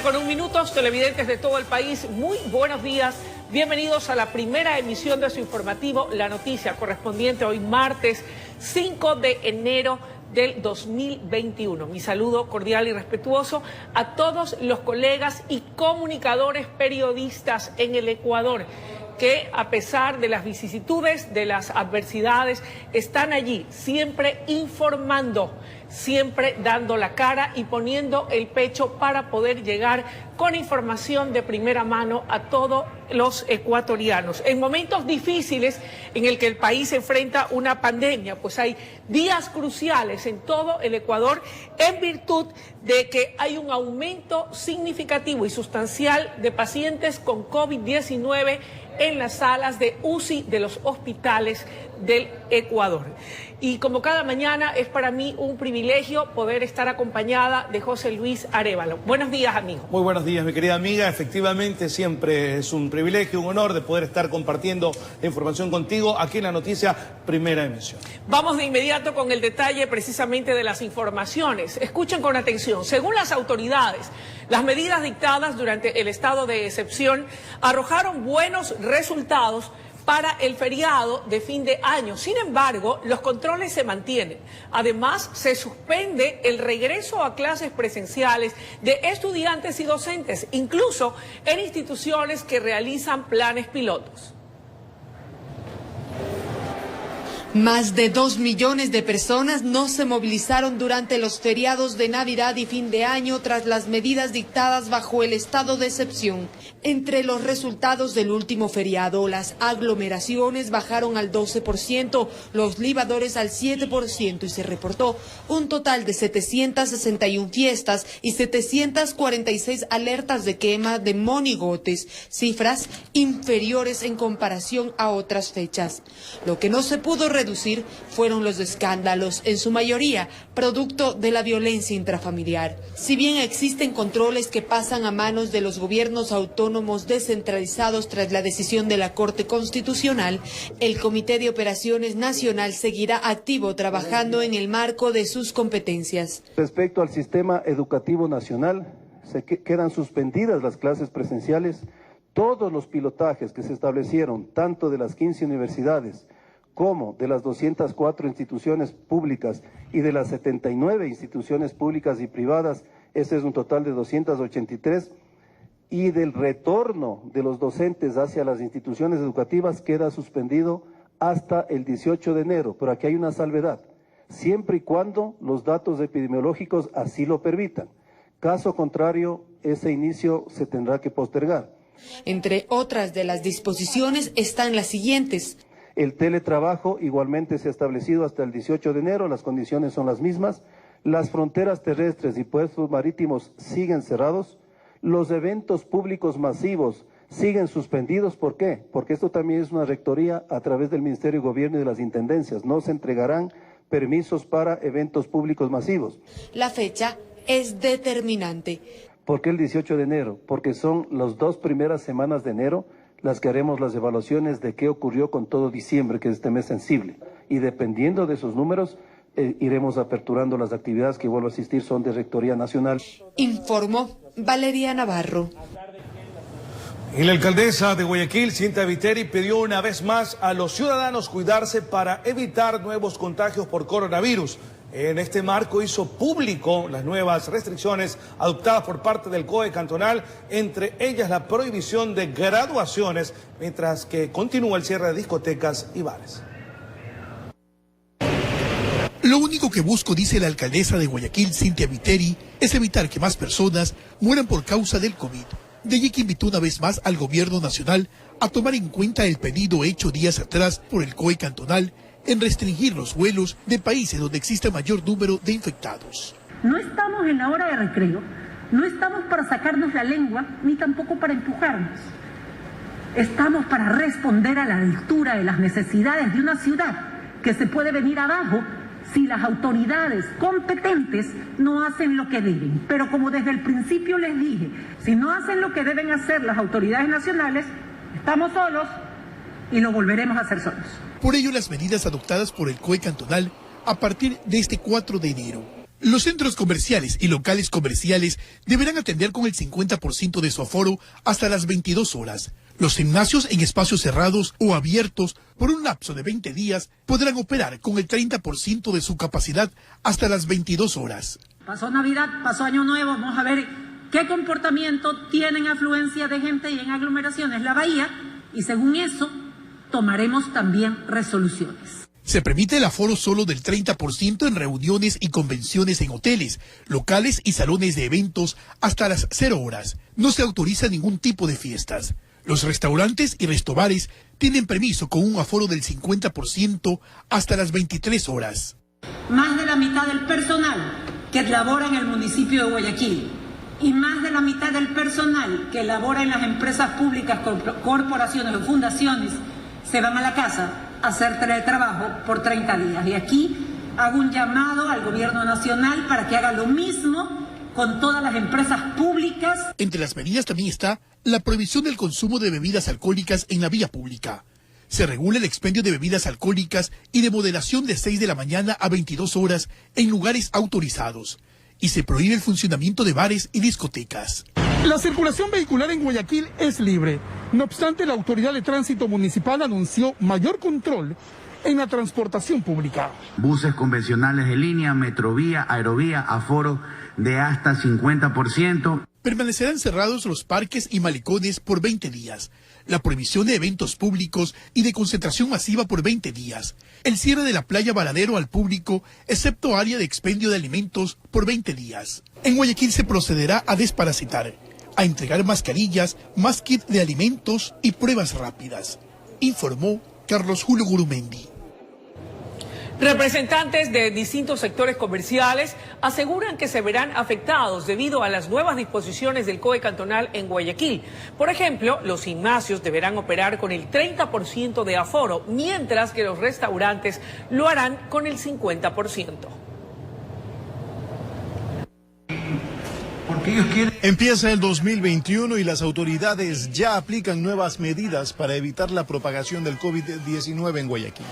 7:01, televidentes de todo el país, muy buenos días. Bienvenidos a la primera emisión de su informativo La Noticia, correspondiente hoy martes 5 de enero del 2021. Mi saludo cordial y respetuoso a todos los colegas y comunicadores periodistas en el Ecuador, que a pesar de las vicisitudes, de las adversidades, están allí siempre informando, siempre dando la cara y poniendo el pecho para poder llegar con información de primera mano a todos los ecuatorianos. En momentos difíciles en el que el país enfrenta una pandemia, pues hay días cruciales en todo el Ecuador en virtud de que hay un aumento significativo y sustancial de pacientes con COVID-19 en las salas de UCI de los hospitales del Ecuador. Y como cada mañana es para mí un privilegio poder estar acompañada de José Luis Arévalo. Buenos días, amigo. Muy buenos días, mi querida amiga. Efectivamente, siempre es un privilegio, un honor de poder estar compartiendo la información contigo aquí en La Noticia, primera emisión. Vamos de inmediato con el detalle precisamente de las informaciones. Escuchen con atención. Según las autoridades, las medidas dictadas durante el estado de excepción arrojaron buenos resultados para el feriado de fin de año. Sin embargo, los controles se mantienen. Además, se suspende el regreso a clases presenciales de estudiantes y docentes, incluso en instituciones que realizan planes pilotos. Más de 2 millones de personas no se movilizaron durante los feriados de Navidad y fin de año tras las medidas dictadas bajo el estado de excepción. Entre los resultados del último feriado, las aglomeraciones bajaron al 12%, los libadores al 7% y se reportó un total de 761 fiestas y 746 alertas de quema de monigotes, cifras inferiores en comparación a otras fechas. Lo que no se pudo reducir fueron los escándalos, en su mayoría producto de la violencia intrafamiliar. Si bien existen controles que pasan a manos de los gobiernos autónomos descentralizados tras la decisión de la Corte Constitucional, el Comité de Operaciones Nacional seguirá activo trabajando en el marco de sus competencias. Respecto al sistema educativo nacional, quedan suspendidas las clases presenciales. Todos los pilotajes que se establecieron, tanto de las 15 universidades como de las 204 instituciones públicas y de las 79 instituciones públicas y privadas, ese es un total de 283, y del retorno de los docentes hacia las instituciones educativas queda suspendido hasta el 18 de enero, pero aquí hay una salvedad, siempre y cuando los datos epidemiológicos así lo permitan. Caso contrario, ese inicio se tendrá que postergar. Entre otras de las disposiciones están las siguientes. El teletrabajo igualmente se ha establecido hasta el 18 de enero, las condiciones son las mismas. Las fronteras terrestres y puertos marítimos siguen cerrados. Los eventos públicos masivos siguen suspendidos. ¿Por qué? Porque esto también es una rectoría a través del Ministerio de Gobierno y de las Intendencias. No se entregarán permisos para eventos públicos masivos. La fecha es determinante. ¿Por qué el 18 de enero? Porque son las 2 primeras semanas de enero las que haremos las evaluaciones de qué ocurrió con todo diciembre, que es este mes sensible. Y dependiendo de esos números, iremos aperturando las actividades que, vuelvo a asistir, son de Rectoría Nacional. Informó Valeria Navarro. Y la alcaldesa de Guayaquil, Cintia Viteri, pidió una vez más a los ciudadanos cuidarse para evitar nuevos contagios por coronavirus. En este marco hizo público las nuevas restricciones adoptadas por parte del COE cantonal, entre ellas la prohibición de graduaciones, mientras que continúa el cierre de discotecas y bares. Lo único que busco, dice la alcaldesa de Guayaquil, Cintia Viteri, es evitar que más personas mueran por causa del COVID. De allí que invitó una vez más al gobierno nacional a tomar en cuenta el pedido hecho días atrás por el COE cantonal en restringir los vuelos de países donde existe mayor número de infectados. No estamos en la hora de recreo, no estamos para sacarnos la lengua, ni tampoco para empujarnos. Estamos para responder a la altura de las necesidades de una ciudad que se puede venir abajo si las autoridades competentes no hacen lo que deben. Pero como desde el principio les dije, si no hacen lo que deben hacer las autoridades nacionales, estamos solos y lo volveremos a hacer solos. Por ello, las medidas adoptadas por el COE cantonal a partir de este 4 de enero Los centros comerciales y locales comerciales deberán atender con el 50% de su aforo hasta las 22 horas. Los gimnasios en espacios cerrados o abiertos por un lapso de 20 días podrán operar con el 30% de su capacidad hasta las 22 horas. Pasó Navidad, pasó Año Nuevo, vamos a ver qué comportamiento tienen afluencia de gente y en aglomeraciones la bahía y según eso tomaremos también resoluciones. Se permite el aforo solo del 30% en reuniones y convenciones en hoteles, locales y salones de eventos hasta las 0 horas. No se autoriza ningún tipo de fiestas. Los restaurantes y restobares tienen permiso con un aforo del 50% hasta las 23 horas. Más de la mitad del personal que labora en el municipio de Guayaquil y más de la mitad del personal que labora en las empresas públicas, corporaciones o fundaciones se van a la casa a hacer teletrabajo por 30 días. Y aquí hago un llamado al gobierno nacional para que haga lo mismo con todas las empresas públicas. Entre las medidas también está la prohibición del consumo de bebidas alcohólicas en la vía pública. Se regula el expendio de bebidas alcohólicas y de moderación de 6 de la mañana a 22 horas en lugares autorizados. Y se prohíbe el funcionamiento de bares y discotecas. La circulación vehicular en Guayaquil es libre. No obstante, la Autoridad de Tránsito Municipal anunció mayor control en la transportación pública. Buses convencionales de línea, metrovía, aerovía, aforo de hasta 50%. Permanecerán cerrados los parques y malecones por 20 días. La prohibición de eventos públicos y de concentración masiva por 20 días. El cierre de la playa Varadero al público, excepto área de expendio de alimentos, por 20 días. En Guayaquil se procederá a desparasitar, a entregar mascarillas, más kit de alimentos y pruebas rápidas, informó Carlos Julio Gurumendi. Representantes de distintos sectores comerciales aseguran que se verán afectados debido a las nuevas disposiciones del COE cantonal en Guayaquil. Por ejemplo, los gimnasios deberán operar con el 30% de aforo, mientras que los restaurantes lo harán con el 50%. Empieza el 2021 y las autoridades ya aplican nuevas medidas para evitar la propagación del COVID-19 en Guayaquil.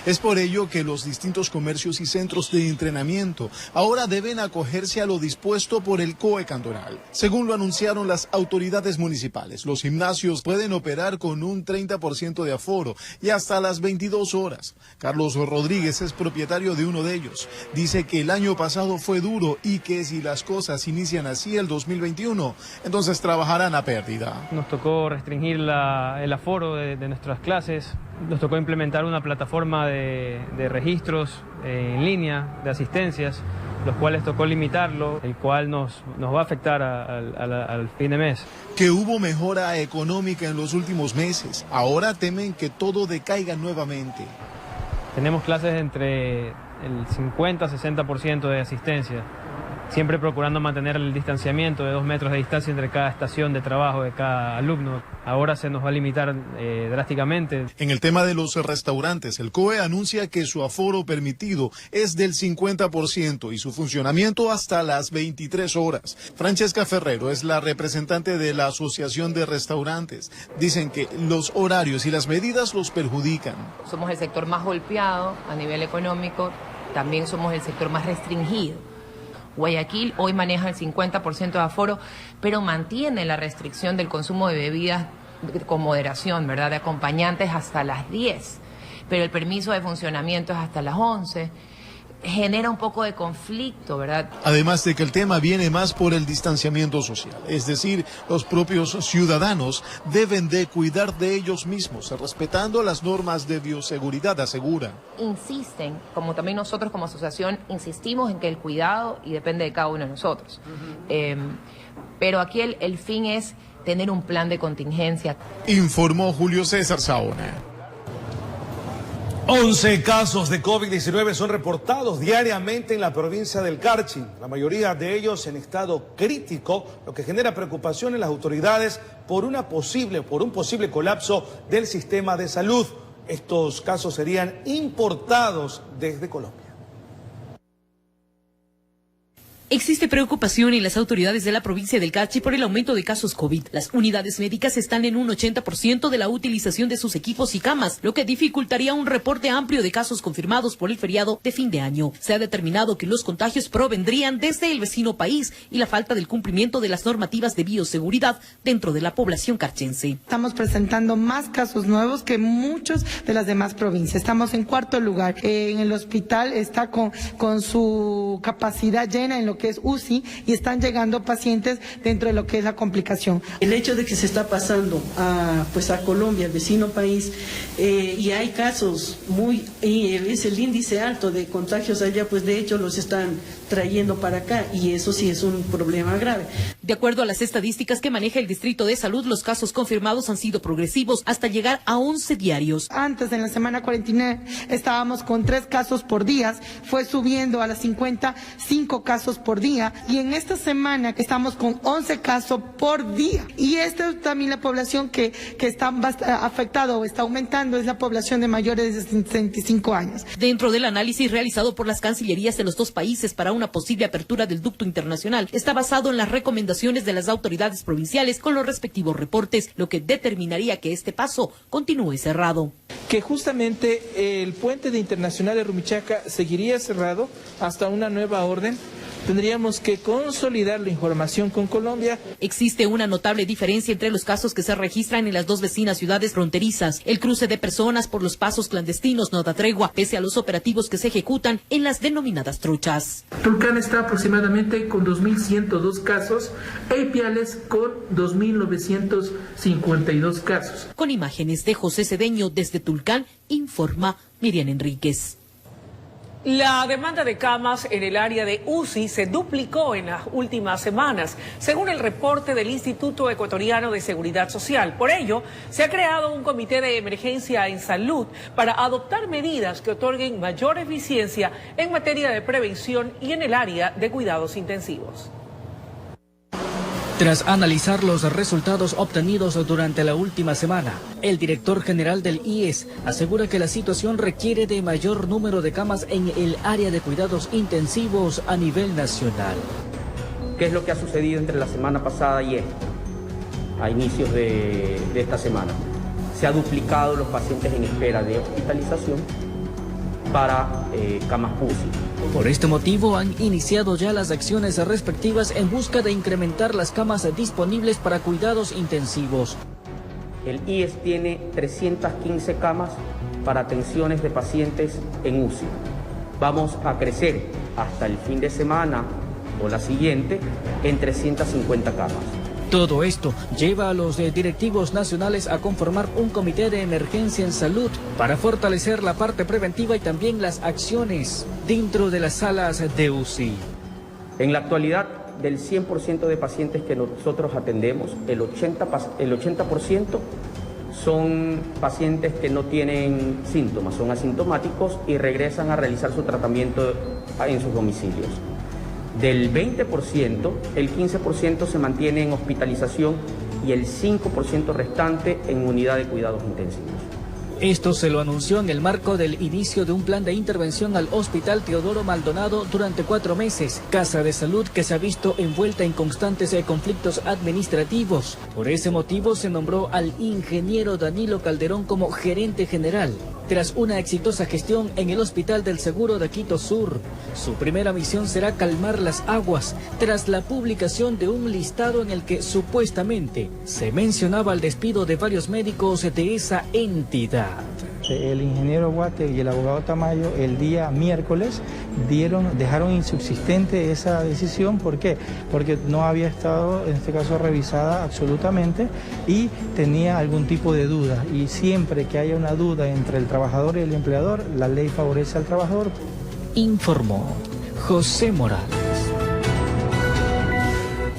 Es por ello que los distintos comercios y centros de entrenamiento ahora deben acogerse a lo dispuesto por el COE cantonal. Según lo anunciaron las autoridades municipales, los gimnasios pueden operar con un 30% de aforo y hasta las 22 horas. Carlos Rodríguez es propietario de uno de ellos. Dice que el año pasado fue duro y que si las cosas inician así el 2021, entonces trabajarán a pérdida. Nos tocó restringir el aforo de nuestras clases, nos tocó implementar una plataforma de registros en línea, de asistencias, los cuales tocó limitarlo, el cual nos va a afectar al fin de mes. Que hubo mejora económica en los últimos meses, ahora temen que todo decaiga nuevamente. Tenemos clases entre el 50-60% de asistencia, siempre procurando mantener el distanciamiento de 2 metros de distancia entre cada estación de trabajo de cada alumno. Ahora se nos va a limitar drásticamente. En el tema de los restaurantes, el COE anuncia que su aforo permitido es del 50% y su funcionamiento hasta las 23 horas. Francesca Ferrero es la representante de la Asociación de Restaurantes. Dicen que los horarios y las medidas los perjudican. Somos el sector más golpeado a nivel económico, también somos el sector más restringido. Guayaquil hoy maneja el 50% de aforo, pero mantiene la restricción del consumo de bebidas con moderación, ¿verdad? De acompañantes hasta las 10, pero el permiso de funcionamiento es hasta las 11. Genera un poco de conflicto, ¿verdad? Además de que el tema viene más por el distanciamiento social, es decir, los propios ciudadanos deben de cuidar de ellos mismos, respetando las normas de bioseguridad, aseguran. Insisten, como también nosotros como asociación, insistimos en que el cuidado y depende de cada uno de nosotros. Pero aquí el fin es tener un plan de contingencia. Informó Julio César Saona. 11 casos de COVID-19 son reportados diariamente en la provincia del Carchi, la mayoría de ellos en estado crítico, lo que genera preocupación en las autoridades por un posible colapso del sistema de salud. Estos casos serían importados desde Colombia. Existe preocupación en las autoridades de la provincia del Carchi por el aumento de casos COVID. Las unidades médicas están en un 80% de la utilización de sus equipos y camas, lo que dificultaría un reporte amplio de casos confirmados por el feriado de fin de año. Se ha determinado que los contagios provendrían desde el vecino país y la falta del cumplimiento de las normativas de bioseguridad dentro de la población carchense. Estamos presentando más casos nuevos que muchos de las demás provincias. Estamos en cuarto lugar. En el hospital está con su capacidad llena en lo que es UCI y están llegando pacientes dentro de lo que es la complicación. El hecho de que se está pasando a Colombia, el vecino país, y hay casos es el índice alto de contagios allá, pues de hecho los están trayendo para acá y eso sí es un problema grave. De acuerdo a las estadísticas que maneja el Distrito de Salud, los casos confirmados han sido progresivos hasta llegar a 11 diarios. Antes, en la semana 49, estábamos con 3 casos por día, fue subiendo a las 55 casos por día y en esta semana estamos con 11 casos por día. Y esta es también la población que está afectada o está aumentando, es la población de mayores de 65 años. Dentro del análisis realizado por las cancillerías de los dos países para una posible apertura del ducto internacional, está basado en las recomendaciones de las autoridades provinciales con los respectivos reportes, lo que determinaría que este paso continúe cerrado. Que justamente el puente de Internacional de Rumichaca seguiría cerrado hasta una nueva orden. Tendríamos que consolidar la información con Colombia. Existe una notable diferencia entre los casos que se registran en las dos vecinas ciudades fronterizas. El cruce de personas por los pasos clandestinos no da tregua, pese a los operativos que se ejecutan en las denominadas truchas. Tulcán está aproximadamente con 2.102 casos e Ipiales con 2.952 casos. Con imágenes de José Cedeño desde Tulcán, informa Miriam Enríquez. La demanda de camas en el área de UCI se duplicó en las últimas semanas, según el reporte del Instituto Ecuatoriano de Seguridad Social. Por ello, se ha creado un comité de emergencia en salud para adoptar medidas que otorguen mayor eficiencia en materia de prevención y en el área de cuidados intensivos. Tras analizar los resultados obtenidos durante la última semana, el director general del IES asegura que la situación requiere de mayor número de camas en el área de cuidados intensivos a nivel nacional. ¿Qué es lo que ha sucedido entre la semana pasada y esta? A inicios de esta semana. Se ha duplicado los pacientes en espera de hospitalización para camas UCI. Por este motivo han iniciado ya las acciones respectivas en busca de incrementar las camas disponibles para cuidados intensivos. El IES tiene 315 camas para atenciones de pacientes en UCI. Vamos a crecer hasta el fin de semana o la siguiente en 350 camas. Todo esto lleva a los directivos nacionales a conformar un comité de emergencia en salud para fortalecer la parte preventiva y también las acciones dentro de las salas de UCI. En la actualidad, del 100% de pacientes que nosotros atendemos, el 80% son pacientes que no tienen síntomas, son asintomáticos y regresan a realizar su tratamiento en sus domicilios. Del 20%, el 15% se mantiene en hospitalización y el 5% restante en unidad de cuidados intensivos. Esto se lo anunció en el marco del inicio de un plan de intervención al Hospital Teodoro Maldonado durante 4 meses, casa de salud que se ha visto envuelta en constantes conflictos administrativos. Por ese motivo se nombró al ingeniero Danilo Calderón como gerente general. Tras una exitosa gestión en el Hospital del Seguro de Quito Sur, su primera misión será calmar las aguas tras la publicación de un listado en el que supuestamente se mencionaba el despido de varios médicos de esa entidad. El ingeniero Guate y el abogado Tamayo el día miércoles dejaron insubsistente esa decisión. ¿Por qué? Porque no había estado, en este caso, revisada absolutamente y tenía algún tipo de duda. Y siempre que haya una duda entre el trabajador y el empleador, la ley favorece al trabajador. Informó José Morales.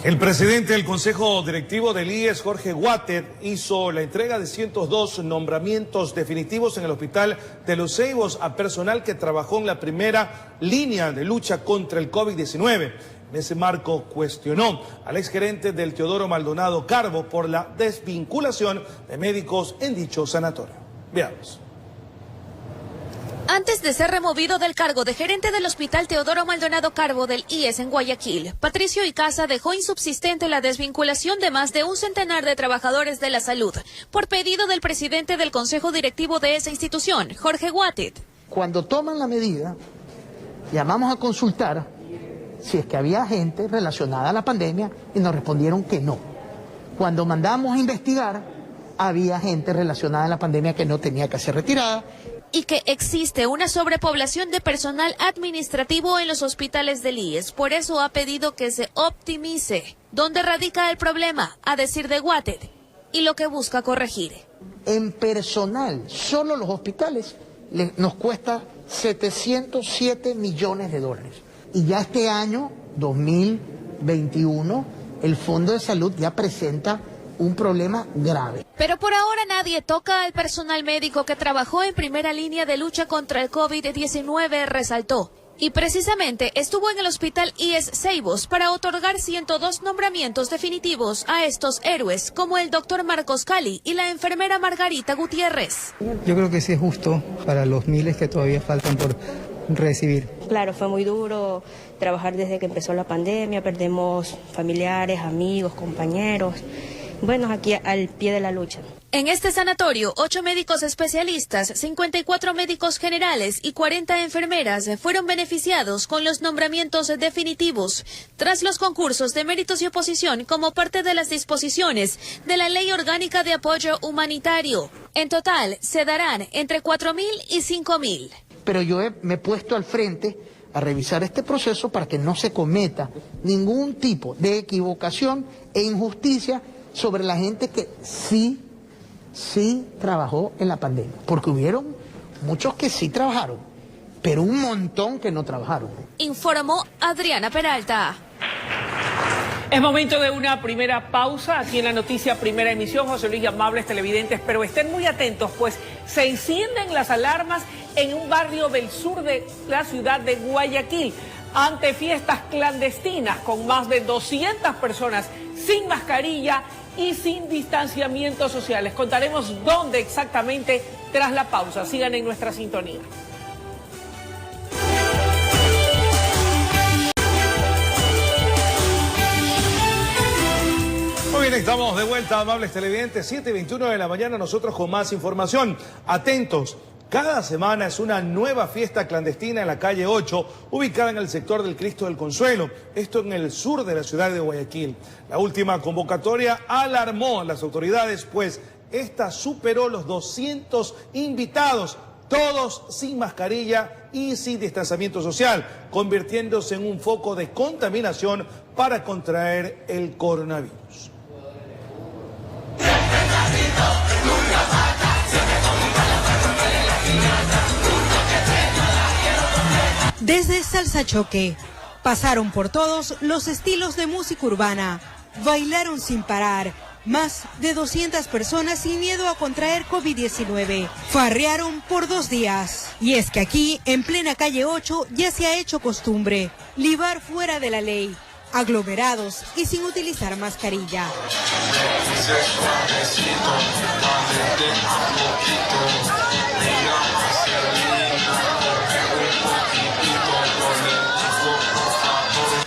El presidente del Consejo Directivo del IES, Jorge Guate, hizo la entrega de 102 nombramientos definitivos en el Hospital de Los Ceibos a personal que trabajó en la primera línea de lucha contra el COVID-19. En ese marco cuestionó al exgerente del Teodoro Maldonado Carbo por la desvinculación de médicos en dicho sanatorio. Veamos. Antes de ser removido del cargo de gerente del Hospital Teodoro Maldonado Carbo del IES en Guayaquil, Patricio Icaza dejó insubsistente la desvinculación de más de un centenar de trabajadores de la salud, por pedido del presidente del Consejo Directivo de esa institución, Jorge Guatit. Cuando toman la medida, llamamos a consultar si es que había gente relacionada a la pandemia y nos respondieron que no. Cuando mandamos a investigar, había gente relacionada a la pandemia que no tenía que ser retirada. Y que existe una sobrepoblación de personal administrativo en los hospitales del IES. Por eso ha pedido que se optimice. ¿Dónde radica el problema? A decir de Guatit, y lo que busca corregir. En personal, solo los hospitales nos cuesta 707 millones de dólares. Y ya este año, 2021, el Fondo de Salud ya presenta un problema grave. Pero por ahora nadie toca al personal médico que trabajó en primera línea de lucha contra el COVID-19, resaltó. Y precisamente estuvo en el hospital IES Ceibos para otorgar 102 nombramientos definitivos a estos héroes, como el doctor Marcos Cali y la enfermera Margarita Gutiérrez. Yo creo que sí es justo para los miles que todavía faltan por recibir. Claro, fue muy duro trabajar desde que empezó la pandemia, perdemos familiares, amigos, compañeros. Bueno, aquí al pie de la lucha. En este sanatorio, 8 médicos especialistas, 54 médicos generales y 40 enfermeras fueron beneficiados con los nombramientos definitivos tras los concursos de méritos y oposición como parte de las disposiciones de la Ley Orgánica de Apoyo Humanitario. En total, se darán entre 4.000 y 5.000. Pero yo me he puesto al frente a revisar este proceso para que no se cometa ningún tipo de equivocación e injusticia sobre la gente que sí trabajó en la pandemia, porque hubieron muchos que sí trabajaron, pero un montón que no trabajaron. Informó Adriana Peralta. Es momento de una primera pausa aquí en la noticia Primera Emisión. José Luis y amables televidentes, pero estén muy atentos, pues se encienden las alarmas en un barrio del sur de la ciudad de Guayaquil ante fiestas clandestinas con más de 200 personas sin mascarilla y sin distanciamiento social. Les contaremos dónde exactamente tras la pausa. Sigan en nuestra sintonía. Muy bien, estamos de vuelta, amables televidentes, 7:21 de la mañana, nosotros con más información. Atentos. Cada semana es una nueva fiesta clandestina en la calle 8, ubicada en el sector del Cristo del Consuelo, esto en el sur de la ciudad de Guayaquil. La última convocatoria alarmó a las autoridades, pues esta superó los 200 invitados, todos sin mascarilla y sin distanciamiento social, convirtiéndose en un foco de contaminación para contraer el coronavirus. Desde Salsa Choque, pasaron por todos los estilos de música urbana, bailaron sin parar, más de 200 personas sin miedo a contraer COVID-19, farrearon por 2 días. Y es que aquí, en plena calle 8, ya se ha hecho costumbre, libar fuera de la ley, aglomerados y sin utilizar mascarilla.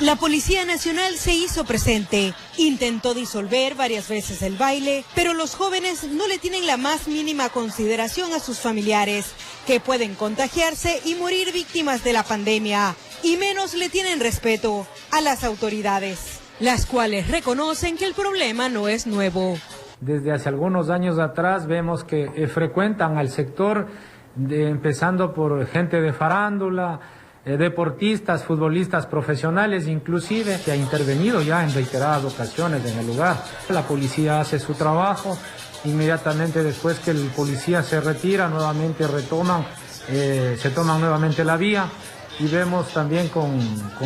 La Policía Nacional se hizo presente, intentó disolver varias veces el baile, pero los jóvenes no le tienen la más mínima consideración a sus familiares, que pueden contagiarse y morir víctimas de la pandemia, y menos le tienen respeto a las autoridades, las cuales reconocen que el problema no es nuevo. Desde hace algunos años atrás vemos que frecuentan al sector, empezando por gente de farándula, deportistas, futbolistas profesionales, inclusive, que ha intervenido ya en reiteradas ocasiones en el lugar. La policía hace su trabajo, inmediatamente después que el policía se retira, nuevamente se toman nuevamente la vía, y vemos también con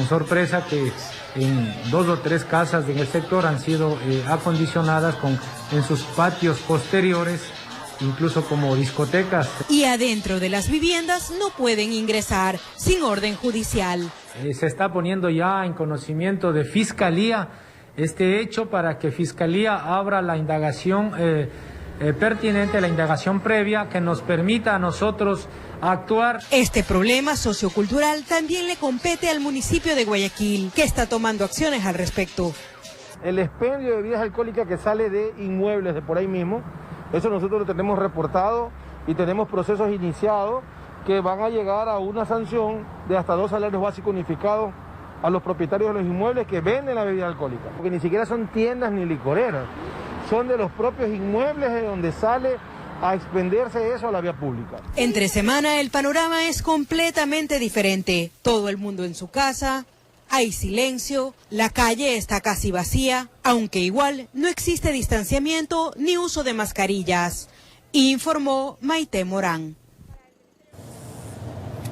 sorpresa que en 2 o 3 casas en el sector han sido acondicionadas en sus patios posteriores, incluso como discotecas. Y adentro de las viviendas no pueden ingresar sin orden judicial. Se está poniendo ya en conocimiento de Fiscalía este hecho para que Fiscalía abra la indagación pertinente, la indagación previa que nos permita a nosotros a actuar. Este problema sociocultural también le compete al municipio de Guayaquil, que está tomando acciones al respecto. El expendio de bebidas alcohólicas que sale de inmuebles de por ahí mismo, eso nosotros lo tenemos reportado y tenemos procesos iniciados que van a llegar a una sanción de hasta 2 salarios básicos unificados a los propietarios de los inmuebles que venden la bebida alcohólica, porque ni siquiera son tiendas ni licoreras, son de los propios inmuebles de donde sale a expenderse eso a la vía pública. Entre semana el panorama es completamente diferente. Todo el mundo en su casa, hay silencio, la calle está casi vacía, aunque igual no existe distanciamiento ni uso de mascarillas, informó Maite Morán.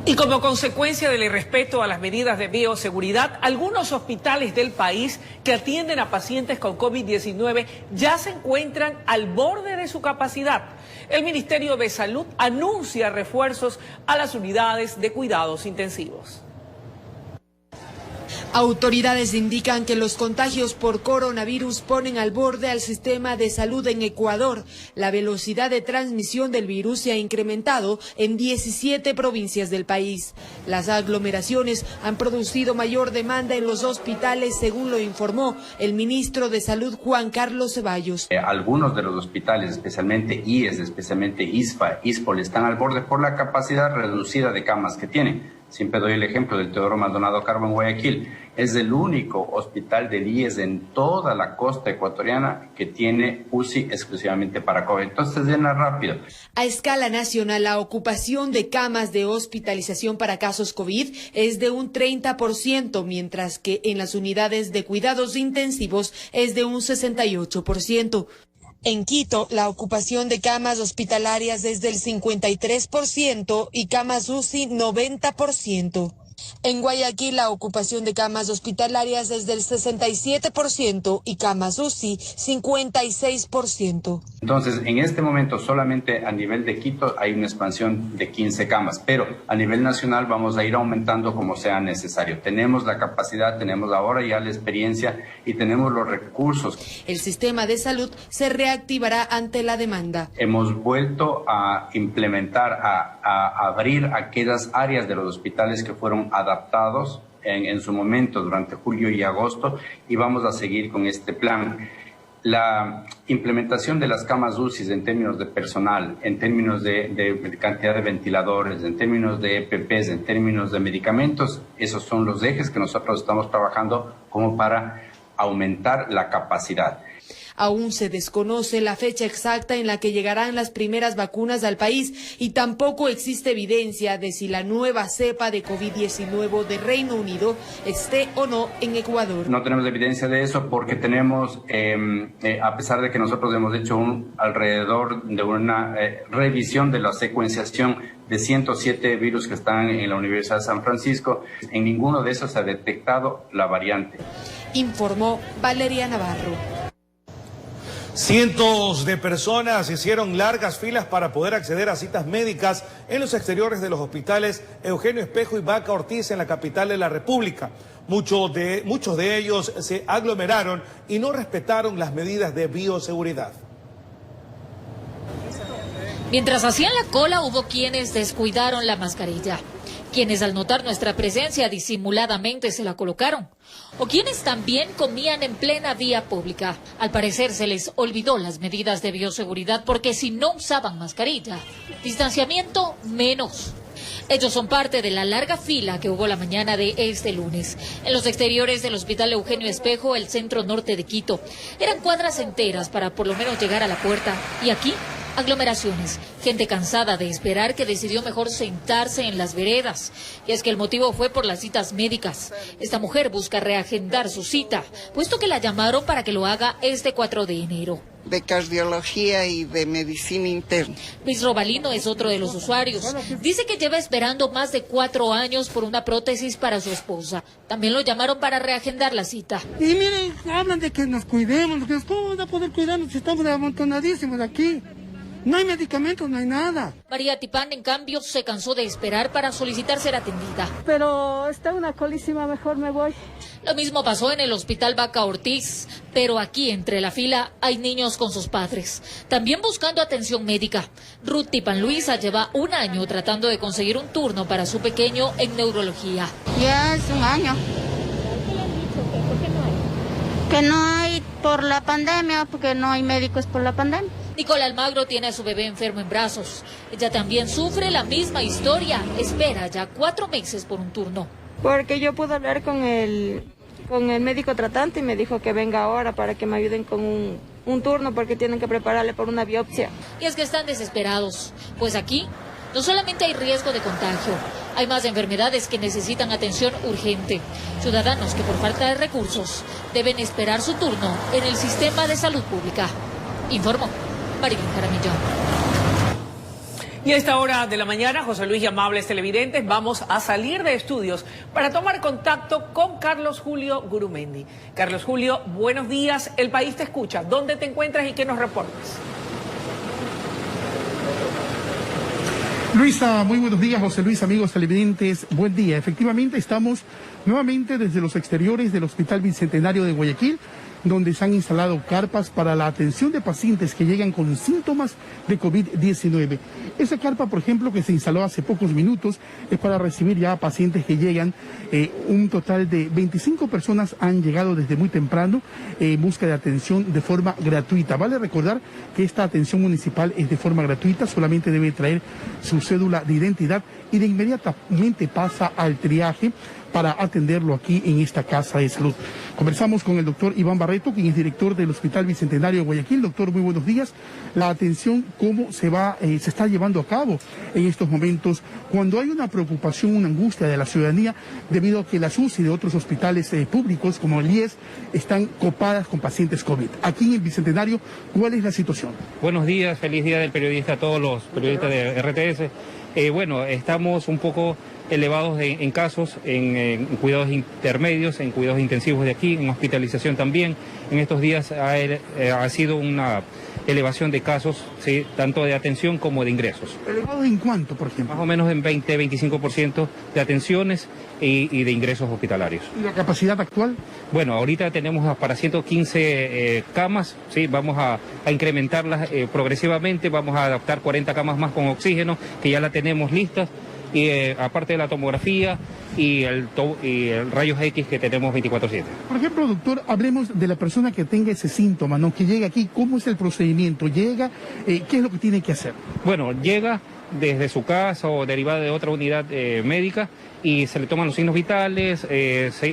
Y como consecuencia del irrespeto a las medidas de bioseguridad, algunos hospitales del país que atienden a pacientes con COVID-19 ya se encuentran al borde de su capacidad. El Ministerio de Salud anuncia refuerzos a las unidades de cuidados intensivos. Autoridades indican que los contagios por coronavirus ponen al borde al sistema de salud en Ecuador. La velocidad de transmisión del virus se ha incrementado en 17 provincias del país. Las aglomeraciones han producido mayor demanda en los hospitales, según lo informó el ministro de Salud, Juan Carlos Ceballos. Algunos de los hospitales, especialmente IES, especialmente ISPA, ISPOL, están al borde por la capacidad reducida de camas que tienen. Siempre doy el ejemplo del Teodoro Maldonado Carbo en Guayaquil. Es el único hospital del IES en toda la costa ecuatoriana que tiene UCI exclusivamente para COVID. Entonces llena rápido. A escala nacional, la ocupación de camas de hospitalización para casos COVID es de un 30%, mientras que en las unidades de cuidados intensivos es de un 68%. En Quito, la ocupación de camas hospitalarias es del 53% y camas UCI 90%. En Guayaquil, la ocupación de camas hospitalarias es del 67% y camas UCI 56%. Entonces, en este momento, solamente a nivel de Quito hay una expansión de 15 camas, pero a nivel nacional vamos a ir aumentando como sea necesario. Tenemos la capacidad, tenemos ahora ya la experiencia y tenemos los recursos. El sistema de salud se reactivará ante la demanda. Hemos vuelto a implementar, a abrir aquellas áreas de los hospitales que fueron adaptados en su momento durante julio y agosto, y vamos a seguir con este plan. La implementación de las camas UCI en términos de personal, en términos de cantidad de ventiladores, en términos de EPPs, en términos de medicamentos, esos son los ejes que nosotros estamos trabajando como para aumentar la capacidad. Aún se desconoce la fecha exacta en la que llegarán las primeras vacunas al país y tampoco existe evidencia de si la nueva cepa de COVID-19 de Reino Unido esté o no en Ecuador. No tenemos evidencia de eso porque tenemos, a pesar de que nosotros hemos hecho alrededor de una revisión de la secuenciación de 107 virus que están en la Universidad de San Francisco, en ninguno de esos se ha detectado la variante. Informó Valeria Navarro. Cientos de personas hicieron largas filas para poder acceder a citas médicas en los exteriores de los hospitales Eugenio Espejo y Vaca Ortiz en la capital de la República. Muchos de ellos se aglomeraron y no respetaron las medidas de bioseguridad. Mientras hacían la cola, hubo quienes descuidaron la mascarilla, quienes al notar nuestra presencia disimuladamente se la colocaron, o quienes también comían en plena vía pública. Al parecer se les olvidó las medidas de bioseguridad porque si no usaban mascarilla, distanciamiento menos. Ellos son parte de la larga fila que hubo la mañana de este lunes en los exteriores del Hospital Eugenio Espejo, el centro norte de Quito. Eran cuadras enteras para por lo menos llegar a la puerta, y aquí aglomeraciones, gente cansada de esperar que decidió mejor sentarse en las veredas. Y es que el motivo fue por las citas médicas. Esta mujer busca reagendar su cita, puesto que la llamaron para que lo haga este 4 de enero. De cardiología y de medicina interna. Luis Robalino es otro de los usuarios. Dice que lleva esperando más de 4 años por una prótesis para su esposa. También lo llamaron para reagendar la cita. Y miren, hablan de que nos cuidemos, ¿cómo van a poder cuidarnos si estamos amontonadísimos aquí? No hay medicamentos, no hay nada. María Tipán, en cambio, se cansó de esperar para solicitar ser atendida. Pero está una colísima, mejor me voy. Lo mismo pasó en el Hospital Vaca Ortiz, pero aquí entre la fila hay niños con sus padres, también buscando atención médica. Ruth Tipán Luisa lleva 1 año tratando de conseguir un turno para su pequeño en neurología. Ya es 1 año. Que no hay por la pandemia, porque no hay médicos por la pandemia. Nicole Almagro tiene a su bebé enfermo en brazos. Ella también sufre la misma historia. Espera ya 4 meses por un turno. Porque yo pude hablar con el médico tratante y me dijo que venga ahora para que me ayuden con un turno porque tienen que prepararle por una biopsia. Y es que están desesperados, pues aquí no solamente hay riesgo de contagio, hay más enfermedades que necesitan atención urgente. Ciudadanos que por falta de recursos deben esperar su turno en el sistema de salud pública. Informó Marilyn Jaramillo. Y a esta hora de la mañana, José Luis y amables televidentes, vamos a salir de estudios para tomar contacto con Carlos Julio Gurumendi. Carlos Julio, buenos días, el país te escucha. ¿Dónde te encuentras y qué nos reportas? Luisa, muy buenos días, José Luis, amigos televidentes, buen día. Efectivamente, estamos nuevamente desde los exteriores del Hospital Bicentenario de Guayaquil, donde se han instalado carpas para la atención de pacientes que llegan con síntomas de COVID-19. Esa carpa, por ejemplo, que se instaló hace pocos minutos, es para recibir ya pacientes que llegan. Un total de 25 personas han llegado desde muy temprano en busca de atención de forma gratuita. Vale recordar que esta atención municipal es de forma gratuita, solamente debe traer su cédula de identidad y de inmediatamente pasa al triaje para atenderlo aquí en esta casa de salud. Conversamos con el doctor Iván Barreto, quien es director del Hospital Bicentenario de Guayaquil. Doctor, muy buenos días. La atención, ¿cómo se está llevando a cabo en estos momentos cuando hay una preocupación, una angustia de la ciudadanía debido a que las UCI de otros hospitales públicos como el IES están copadas con pacientes COVID? Aquí en el Bicentenario, ¿cuál es la situación? Buenos días, feliz día del periodista a todos los periodistas de RTS. Bueno, estamos un poco elevados en casos, en cuidados intermedios, en cuidados intensivos de aquí, en hospitalización también. En estos días ha sido una elevación de casos, ¿sí?, tanto de atención como de ingresos. ¿Elevados en cuánto, por ejemplo? Más o menos en 20-25% de atenciones y de ingresos hospitalarios. ¿Y la capacidad actual? Bueno, ahorita tenemos para 115 camas, ¿sí? Vamos a incrementarlas progresivamente, vamos a adaptar 40 camas más con oxígeno, que ya la tenemos listas. Y aparte de la tomografía y el rayos X que tenemos 24/7. Por ejemplo, doctor, hablemos de la persona que tenga ese síntoma, ¿no?, que llega aquí, ¿cómo es el procedimiento? ¿Llega? ¿Qué es lo que tiene que hacer? Bueno, llega desde su casa o derivada de otra unidad médica y se le toman los signos vitales,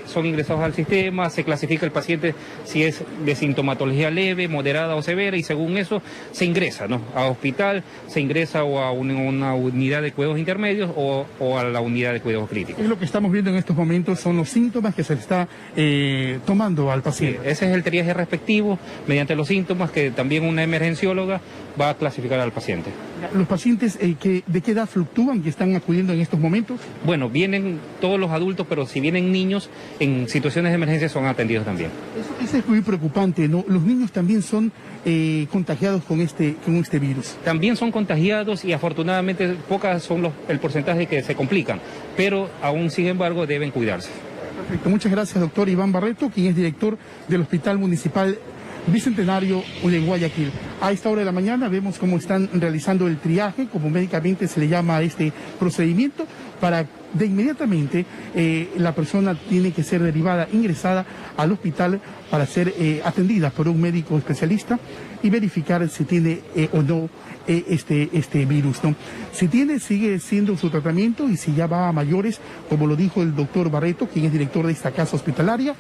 son ingresados al sistema, se clasifica el paciente si es de sintomatología leve, moderada o severa y según eso se ingresa, ¿no?, a hospital, se ingresa o a una unidad de cuidados intermedios o a la unidad de cuidados críticos. Es lo que estamos viendo en estos momentos, son los síntomas que se le está tomando al paciente. Sí, ese es el triaje respectivo mediante los síntomas que también una emergencióloga va a clasificar al paciente. ¿Los pacientes ¿de qué edad fluctúan que están acudiendo en estos momentos? Bueno, vienen todos los adultos, pero si vienen niños, en situaciones de emergencia son atendidos también. Eso es muy preocupante, ¿no? Los niños también son contagiados con este virus. También son contagiados y afortunadamente pocas son el porcentaje que se complican, pero aún sin embargo deben cuidarse. Perfecto, muchas gracias, doctor Iván Barreto, quien es director del Hospital Municipal Bicentenario de Guayaquil. A esta hora de la mañana vemos cómo están realizando el triaje, como médicamente se le llama a este procedimiento, para de inmediatamente la persona tiene que ser derivada, ingresada al hospital para ser atendida por un médico especialista y verificar si tiene o no este virus, ¿no? Si tiene, sigue siendo su tratamiento, y si ya va a mayores, como lo dijo el doctor Barreto, quien es director de esta casa hospitalaria,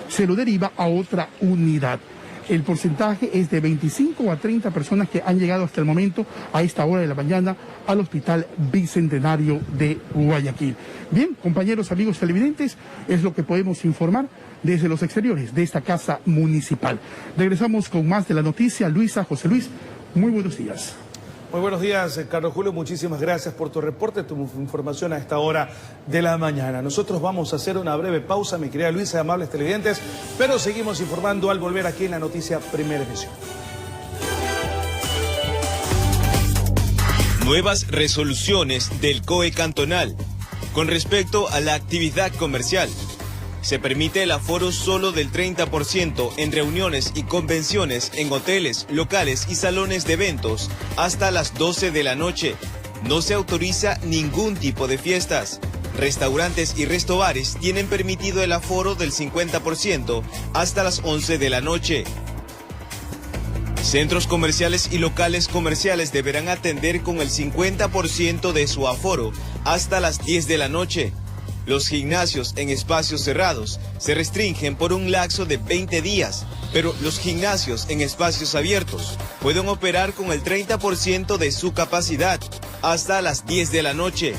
se lo deriva a otra unidad. El porcentaje es de 25 a 30 personas que han llegado hasta el momento, a esta hora de la mañana, al Hospital Bicentenario de Guayaquil. Bien, compañeros, amigos televidentes, es lo que podemos informar desde los exteriores de esta casa municipal. Regresamos con más de la noticia. Luisa, José Luis, muy buenos días. Muy buenos días, Carlos Julio. Muchísimas gracias por tu reporte, tu información a esta hora de la mañana. Nosotros vamos a hacer una breve pausa, mi querida Luisa, amables televidentes, pero seguimos informando al volver aquí en la noticia Primera Emisión. Nuevas resoluciones del COE cantonal. Con respecto a la actividad comercial, se permite el aforo solo del 30% en reuniones y convenciones en hoteles, locales y salones de eventos hasta las 12 de la noche. No se autoriza ningún tipo de fiestas. Restaurantes y restobares tienen permitido el aforo del 50% hasta las 11 de la noche. Centros comerciales y locales comerciales deberán atender con el 50% de su aforo hasta las 10 de la noche. Los gimnasios en espacios cerrados se restringen por un lapso de 20 días, pero los gimnasios en espacios abiertos pueden operar con el 30% de su capacidad hasta las 10 de la noche.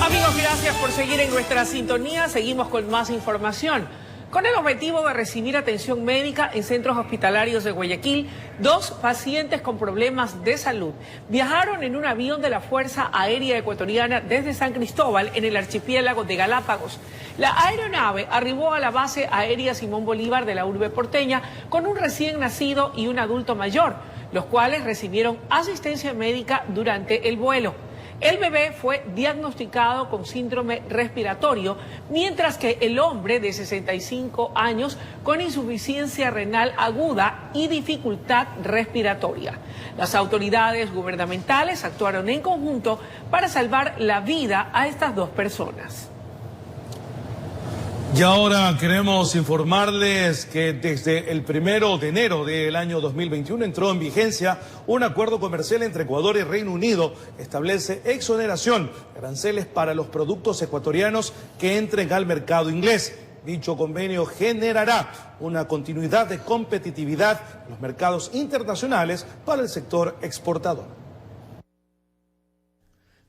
Amigos, gracias por seguir en nuestra sintonía. Seguimos con más información. Con el objetivo de recibir atención médica en centros hospitalarios de Guayaquil, 2 pacientes con problemas de salud viajaron en un avión de la Fuerza Aérea Ecuatoriana desde San Cristóbal, en el archipiélago de Galápagos. La aeronave arribó a la base aérea Simón Bolívar de la urbe porteña con un recién nacido y un adulto mayor, los cuales recibieron asistencia médica durante el vuelo. El bebé fue diagnosticado con síndrome respiratorio, mientras que el hombre de 65 años con insuficiencia renal aguda y dificultad respiratoria. Las autoridades gubernamentales actuaron en conjunto para salvar la vida a estas 2 personas. Y ahora queremos informarles que desde el 1 de enero del año 2021 entró en vigencia un acuerdo comercial entre Ecuador y Reino Unido que establece exoneración de aranceles para los productos ecuatorianos que entren al mercado inglés. Dicho convenio generará una continuidad de competitividad en los mercados internacionales para el sector exportador.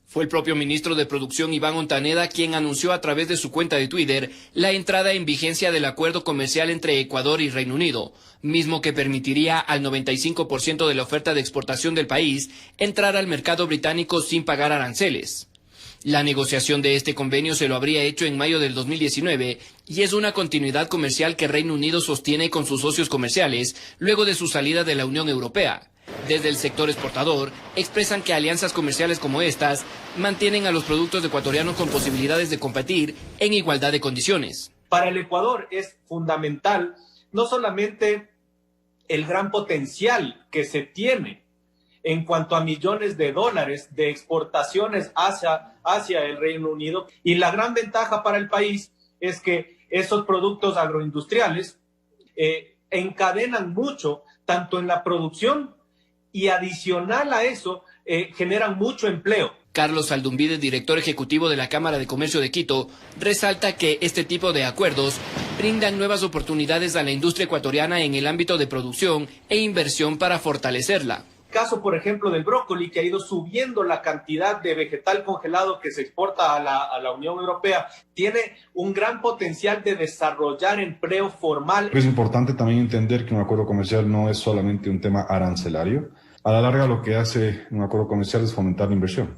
Fue el propio ministro de Producción, Iván Ontaneda, quien anunció a través de su cuenta de Twitter la entrada en vigencia del acuerdo comercial entre Ecuador y Reino Unido, mismo que permitiría al 95% de la oferta de exportación del país entrar al mercado británico sin pagar aranceles. La negociación de este convenio se lo habría hecho en mayo del 2019 y es una continuidad comercial que Reino Unido sostiene con sus socios comerciales luego de su salida de la Unión Europea. Desde el sector exportador, expresan que alianzas comerciales como estas mantienen a los productos ecuatorianos con posibilidades de competir en igualdad de condiciones. Para el Ecuador es fundamental no solamente el gran potencial que se tiene en cuanto a millones de dólares de exportaciones hacia el Reino Unido, y la gran ventaja para el país es que esos productos agroindustriales encadenan mucho tanto en la producción y adicional a eso generan mucho empleo. Carlos Aldunvide, director ejecutivo de la Cámara de Comercio de Quito, resalta que este tipo de acuerdos brindan nuevas oportunidades a la industria ecuatoriana en el ámbito de producción e inversión para fortalecerla. Caso, por ejemplo, del brócoli, que ha ido subiendo la cantidad de vegetal congelado que se exporta a la Unión Europea, tiene un gran potencial de desarrollar empleo formal. Es importante también entender que un acuerdo comercial no es solamente un tema arancelario. A la larga, lo que hace un acuerdo comercial es fomentar la inversión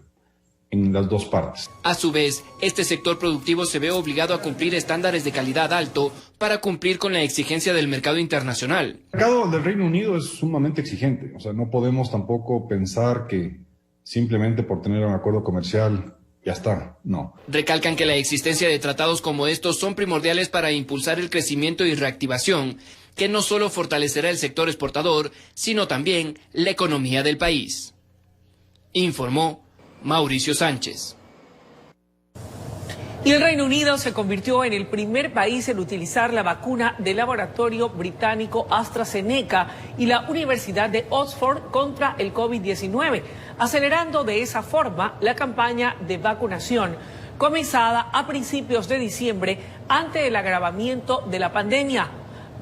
en las 2 partes. A su vez, este sector productivo se ve obligado a cumplir estándares de calidad alto para cumplir con la exigencia del mercado internacional. El mercado del Reino Unido es sumamente exigente, o sea, no podemos tampoco pensar que simplemente por tener un acuerdo comercial ya está, no. Recalcan que la existencia de tratados como estos son primordiales para impulsar el crecimiento y reactivación, que no solo fortalecerá el sector exportador, sino también la economía del país. Informó Mauricio Sánchez. Y el Reino Unido se convirtió en el primer país en utilizar la vacuna del laboratorio británico AstraZeneca y la Universidad de Oxford contra el COVID-19, acelerando de esa forma la campaña de vacunación comenzada a principios de diciembre ante el agravamiento de la pandemia.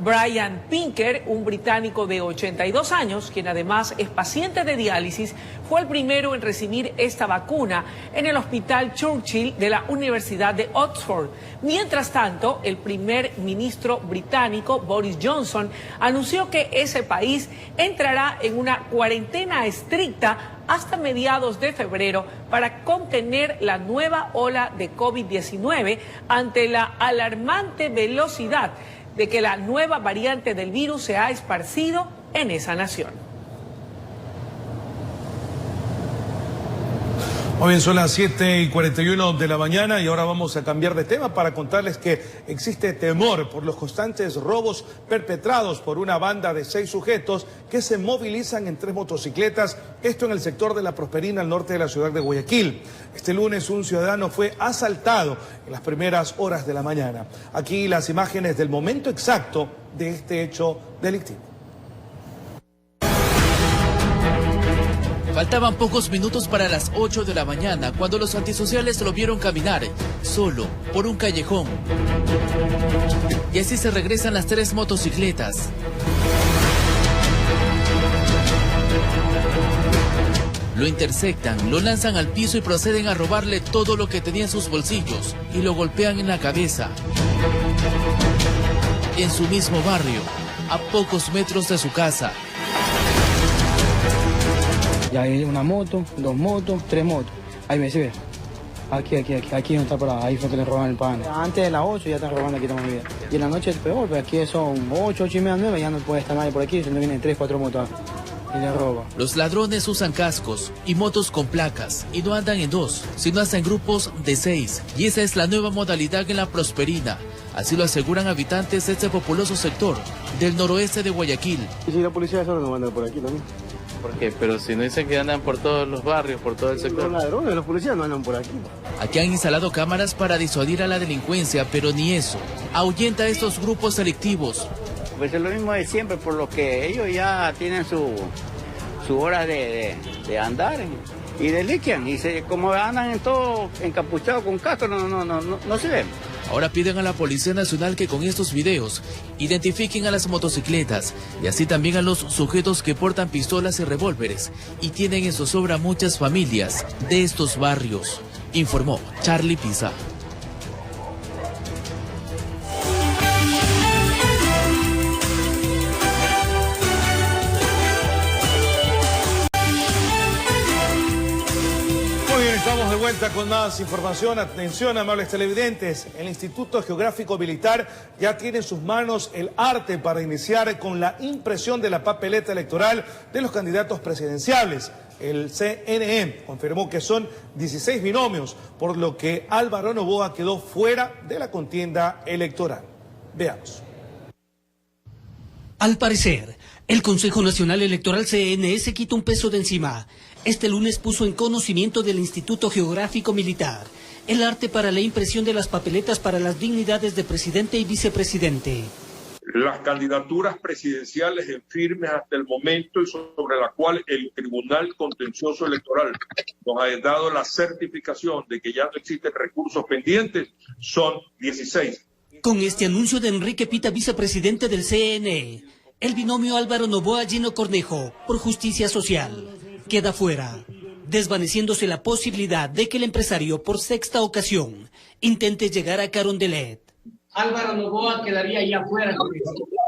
Brian Pinker, un británico de 82 años, quien además es paciente de diálisis, fue el primero en recibir esta vacuna en el Hospital Churchill de la Universidad de Oxford. Mientras tanto, el primer ministro británico, Boris Johnson, anunció que ese país entrará en una cuarentena estricta hasta mediados de febrero para contener la nueva ola de COVID-19 ante la alarmante velocidad de que la nueva variante del virus se ha esparcido en esa nación. Muy bien, son las 7:41 de la mañana y ahora vamos a cambiar de tema para contarles que existe temor por los constantes robos perpetrados por una banda de 6 sujetos que se movilizan en 3 motocicletas, esto en el sector de La Prosperina, al norte de la ciudad de Guayaquil. Este lunes un ciudadano fue asaltado en las primeras horas de la mañana. Aquí las imágenes del momento exacto de este hecho delictivo. Faltaban pocos minutos para las 8 de la mañana cuando los antisociales lo vieron caminar solo por un callejón. Y así se regresan las 3 motocicletas. Lo intersectan, lo lanzan al piso y proceden a robarle todo lo que tenía en sus bolsillos y lo golpean en la cabeza. En su mismo barrio, a pocos metros de su casa. Ya hay una moto, 2 motos, 3 motos. Ahí me ve. Aquí no está parado, ahí fue que le roban el pan. Antes de las 8 ya están robando aquí toda mi vida. Y en la noche es peor, pero aquí son 8, 8 y media, 9, ya no puede estar nadie por aquí, se vienen 3, 4 motos y le roban. Los ladrones usan cascos y motos con placas y no andan en 2, sino hasta en grupos de 6. Y esa es la nueva modalidad en La Prosperina. Así lo aseguran habitantes de este populoso sector del noroeste de Guayaquil. Y si la policía solo no anda por aquí también. ¿Por qué? Pero si no dicen que andan por todos los barrios, por todo el sector. Los ladrones, los policías no andan por aquí. Aquí han instalado cámaras para disuadir a la delincuencia, pero ni eso ahuyenta a estos grupos delictivos. Pues es lo mismo de siempre, por lo que ellos ya tienen su hora de andar y delinquen. Y como andan en todo encapuchados con casco, no se ven. Ahora piden a la Policía Nacional que con estos videos identifiquen a las motocicletas y así también a los sujetos que portan pistolas y revólveres y tienen en zozobra muchas familias de estos barrios, informó Charlie Pisa. Estamos de vuelta con más información. Atención, amables televidentes. El Instituto Geográfico Militar ya tiene en sus manos el arte para iniciar con la impresión de la papeleta electoral de los candidatos presidenciales. El CNE confirmó que son 16 binomios, por lo que Álvaro Noboa quedó fuera de la contienda electoral. Veamos. Al parecer, el Consejo Nacional Electoral CNE se quita un peso de encima. Este lunes puso en conocimiento del Instituto Geográfico Militar el arte para la impresión de las papeletas para las dignidades de presidente y vicepresidente. Las candidaturas presidenciales en firme hasta el momento y sobre la cual el Tribunal Contencioso Electoral nos ha dado la certificación de que ya no existen recursos pendientes son 16. Con este anuncio de Enrique Pita, vicepresidente del CNE, el binomio Álvaro Noboa-Gino Cornejo, por justicia social, queda fuera, desvaneciéndose la posibilidad de que el empresario por sexta ocasión intente llegar a Carondelet. Álvaro Noboa quedaría ya fuera.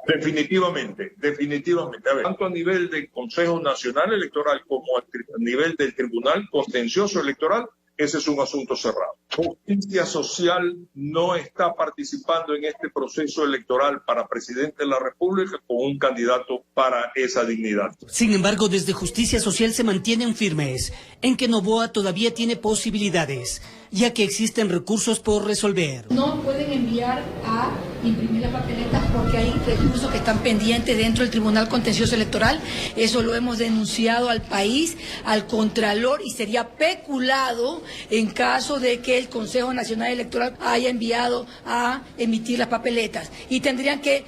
Definitivamente. A ver, tanto a nivel del Consejo Nacional Electoral como a nivel del Tribunal Contencioso Electoral, ese es un asunto cerrado. Justicia Social no está participando en este proceso electoral para presidente de la República con un candidato para esa dignidad. Sin embargo, desde Justicia Social se mantienen firmes en que Noboa todavía tiene posibilidades, ya que existen recursos por resolver. No pueden enviar a imprimir las papeletas porque hay recursos que están pendientes dentro del Tribunal Contencioso Electoral. Eso lo hemos denunciado al país, al Contralor, y sería peculado en caso de que el Consejo Nacional Electoral haya enviado a emitir las papeletas. Y tendrían que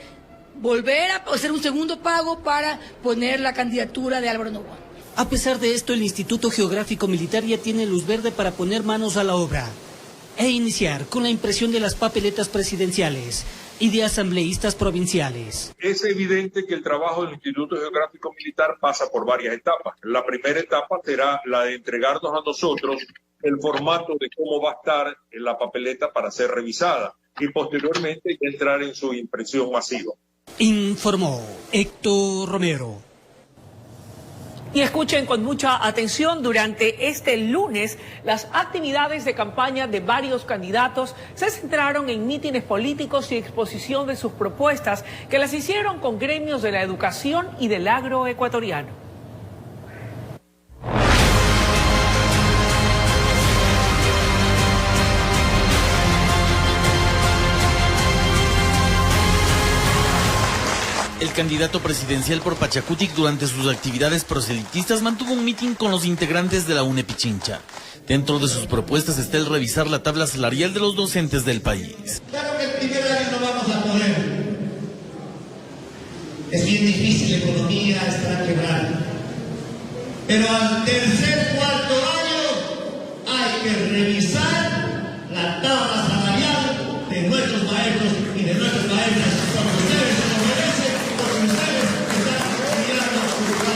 volver a hacer un segundo pago para poner la candidatura de Álvaro Noboa. A pesar de esto, el Instituto Geográfico Militar ya tiene luz verde para poner manos a la obra e iniciar con la impresión de las papeletas presidenciales y de asambleístas provinciales. Es evidente que el trabajo del Instituto Geográfico Militar pasa por varias etapas. La primera etapa será la de entregarnos a nosotros el formato de cómo va a estar la papeleta para ser revisada y posteriormente entrar en su impresión masiva. Informó Héctor Romero. Y escuchen con mucha atención, durante este lunes las actividades de campaña de varios candidatos se centraron en mítines políticos y exposición de sus propuestas que las hicieron con gremios de la educación y del agro ecuatoriano. El candidato presidencial por Pachacutic durante sus actividades proselitistas mantuvo un mitin con los integrantes de la UNE Pichincha. Dentro de sus propuestas está el revisar la tabla salarial de los docentes del país. Claro que el primer año no vamos a poder. Es bien difícil, la economía está quebrada. Pero al tercer, cuarto año hay que revisar la tabla salarial de nuestros maestros y de nuestras maestras. Porque ustedes se lo merecen, porque ustedes están mirando su plan.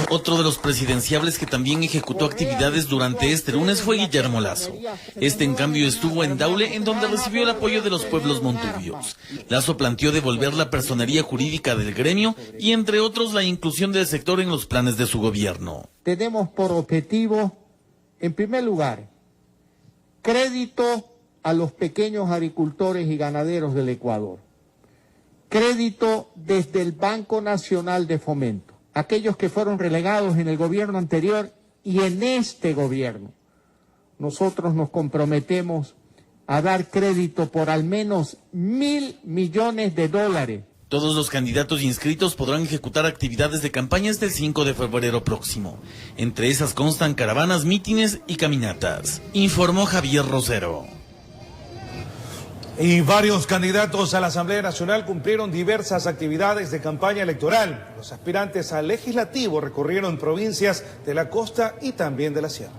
Otro de los presidenciables que también ejecutó actividades durante este lunes fue Guillermo Lazo. Este, en cambio, estuvo en Daule, en donde recibió el apoyo de los pueblos montubios. Lazo planteó devolver la personería jurídica del gremio y, entre otros, la inclusión del sector en los planes de su gobierno. Tenemos por objetivo, en primer lugar, crédito a los pequeños agricultores y ganaderos del Ecuador. Crédito desde el Banco Nacional de Fomento. Aquellos que fueron relegados en el gobierno anterior y en este gobierno. Nosotros nos comprometemos a dar crédito por al menos $1.000 millones. Todos los candidatos inscritos podrán ejecutar actividades de campaña hasta el 5 de febrero próximo. Entre esas constan caravanas, mítines y caminatas. Informó Javier Rosero. Y varios candidatos a la Asamblea Nacional cumplieron diversas actividades de campaña electoral. Los aspirantes al legislativo recorrieron provincias de la costa y también de la sierra.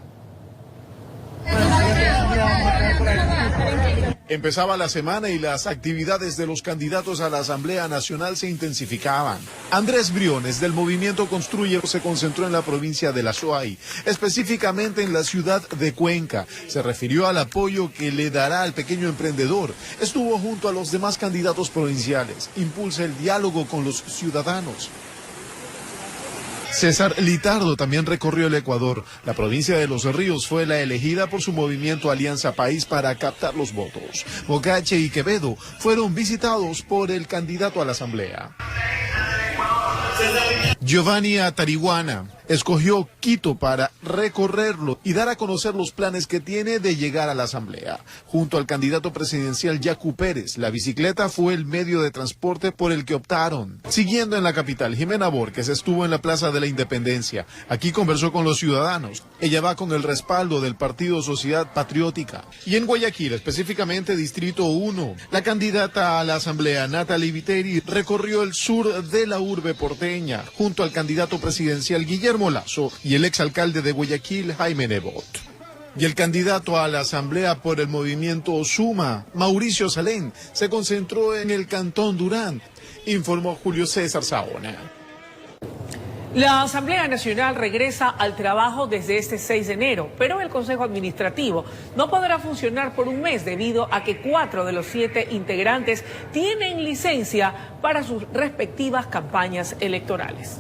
Empezaba la semana y las actividades de los candidatos a la Asamblea Nacional se intensificaban. Andrés Briones, del Movimiento Construye, se concentró en la provincia de La Suay, específicamente en la ciudad de Cuenca. Se refirió al apoyo que le dará al pequeño emprendedor. Estuvo junto a los demás candidatos provinciales. Impulsa el diálogo con los ciudadanos. César Litardo también recorrió el Ecuador. La provincia de Los Ríos fue la elegida por su movimiento Alianza País para captar los votos. Bocache y Quevedo fueron visitados por el candidato a la Asamblea. Giovanni Atariguana escogió Quito para recorrerlo y dar a conocer los planes que tiene de llegar a la Asamblea. Junto al candidato presidencial Yacu Pérez, la bicicleta fue el medio de transporte por el que optaron. Siguiendo en la capital, Jimena Borges estuvo en la Plaza de la Independencia. Aquí conversó con los ciudadanos. Ella va con el respaldo del Partido Sociedad Patriótica. Y en Guayaquil, específicamente Distrito 1, la candidata a la Asamblea, Natalie Viteri, recorrió el sur de la urbe porteña, junto al candidato presidencial Guillermo Lazo y el exalcalde de Guayaquil, Jaime Nebot. Y el candidato a la Asamblea por el movimiento Suma, Mauricio Salén, se concentró en el Cantón Durán, informó Julio César Saona. La Asamblea Nacional regresa al trabajo desde este 6 de enero, pero el Consejo Administrativo no podrá funcionar por un mes debido a que 4 de los 7 integrantes tienen licencia para sus respectivas campañas electorales.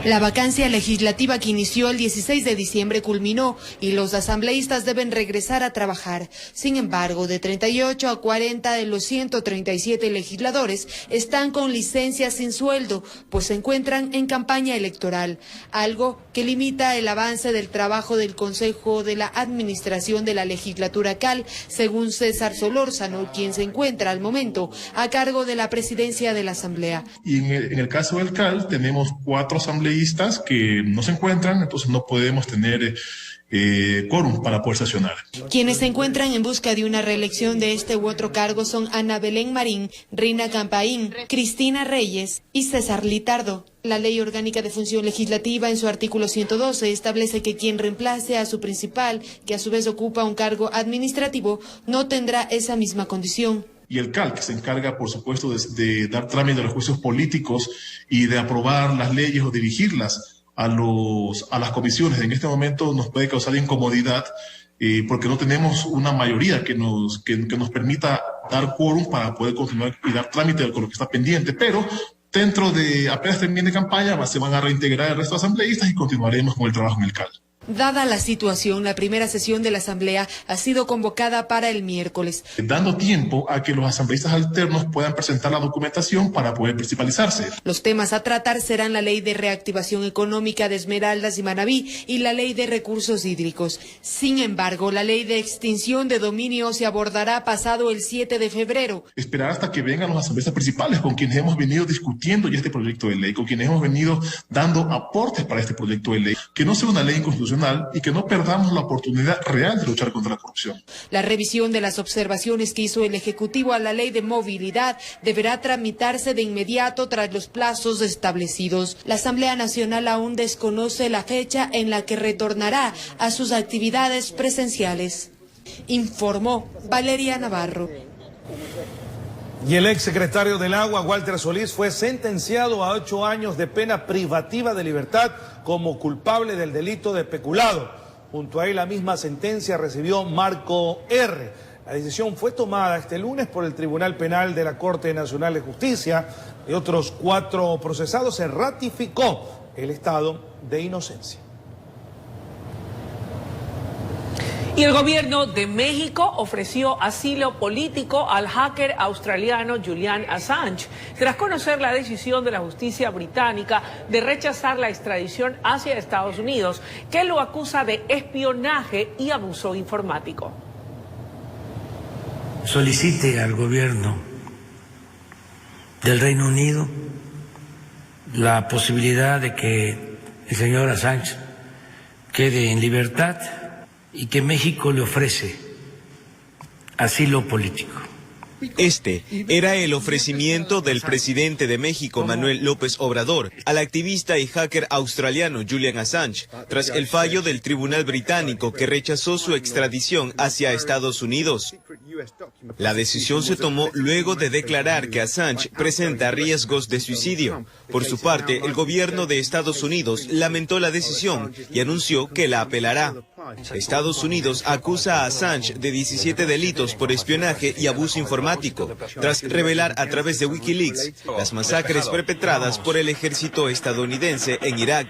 La vacancia legislativa que inició el 16 de diciembre culminó y los asambleístas deben regresar a trabajar. Sin embargo, de 38 a 40 de los 137 legisladores están con licencia sin sueldo, pues se encuentran en campaña electoral, algo que limita el avance del trabajo del Consejo de la Administración de la Legislatura CAL, según César Solórzano, quien se encuentra al momento a cargo de la presidencia de la Asamblea. Y en el caso del CAL tenemos 4 asambleístas que no se encuentran, entonces no podemos tener quórum para poder sesionar. Quienes se encuentran en busca de una reelección de este u otro cargo son Ana Belén Marín, Rina Campaín, Cristina Reyes y César Litardo. La Ley Orgánica de Función Legislativa, en su artículo 112, establece que quien reemplace a su principal, que a su vez ocupa un cargo administrativo, no tendrá esa misma condición. y el CAL, que se encarga, por supuesto, de dar trámite a los juicios políticos y de aprobar las leyes o dirigirlas a las comisiones. En este momento nos puede causar incomodidad porque no tenemos una mayoría que nos permita dar quórum para poder continuar y dar trámite con lo que está pendiente, pero dentro de apenas termine campaña se van a reintegrar el resto de asambleístas y continuaremos con el trabajo en el CAL. Dada la situación, la primera sesión de la Asamblea ha sido convocada para el miércoles. Dando tiempo a que los asambleístas alternos puedan presentar la documentación para poder principalizarse. Los temas a tratar serán la Ley de Reactivación Económica de Esmeraldas y Manabí y la Ley de Recursos Hídricos. Sin embargo, la Ley de Extinción de Dominio se abordará pasado el 7 de febrero. Esperar hasta que vengan los asambleístas principales con quienes hemos venido discutiendo ya este proyecto de ley, con quienes hemos venido dando aportes para este proyecto de ley, que no sea una ley inconstitucional y que no perdamos la oportunidad real de luchar contra la corrupción. La revisión de las observaciones que hizo el Ejecutivo a la Ley de Movilidad deberá tramitarse de inmediato tras los plazos establecidos. La Asamblea Nacional aún desconoce la fecha en la que retornará a sus actividades presenciales. Informó Valeria Navarro. Y el exsecretario del Agua, Walter Solís, fue sentenciado a 8 años de pena privativa de libertad como culpable del delito de peculado. Junto a él, la misma sentencia recibió Marco R. La decisión fue tomada este lunes por el Tribunal Penal de la Corte Nacional de Justicia. De otros 4 procesados se ratificó el estado de inocencia. Y el gobierno de México ofreció asilo político al hacker australiano Julian Assange, tras conocer la decisión de la justicia británica de rechazar la extradición hacia Estados Unidos, que lo acusa de espionaje y abuso informático. Solicite al gobierno del Reino Unido la posibilidad de que el señor Assange quede en libertad y que México le ofrece asilo político. Este era el ofrecimiento del presidente de México, Manuel López Obrador, al activista y hacker australiano Julian Assange, tras el fallo del tribunal británico que rechazó su extradición hacia Estados Unidos. La decisión se tomó luego de declarar que Assange presenta riesgos de suicidio. Por su parte, el gobierno de Estados Unidos lamentó la decisión y anunció que la apelará. Estados Unidos acusa a Assange de 17 delitos por espionaje y abuso informático, tras revelar a través de Wikileaks las masacres perpetradas por el ejército estadounidense en Irak.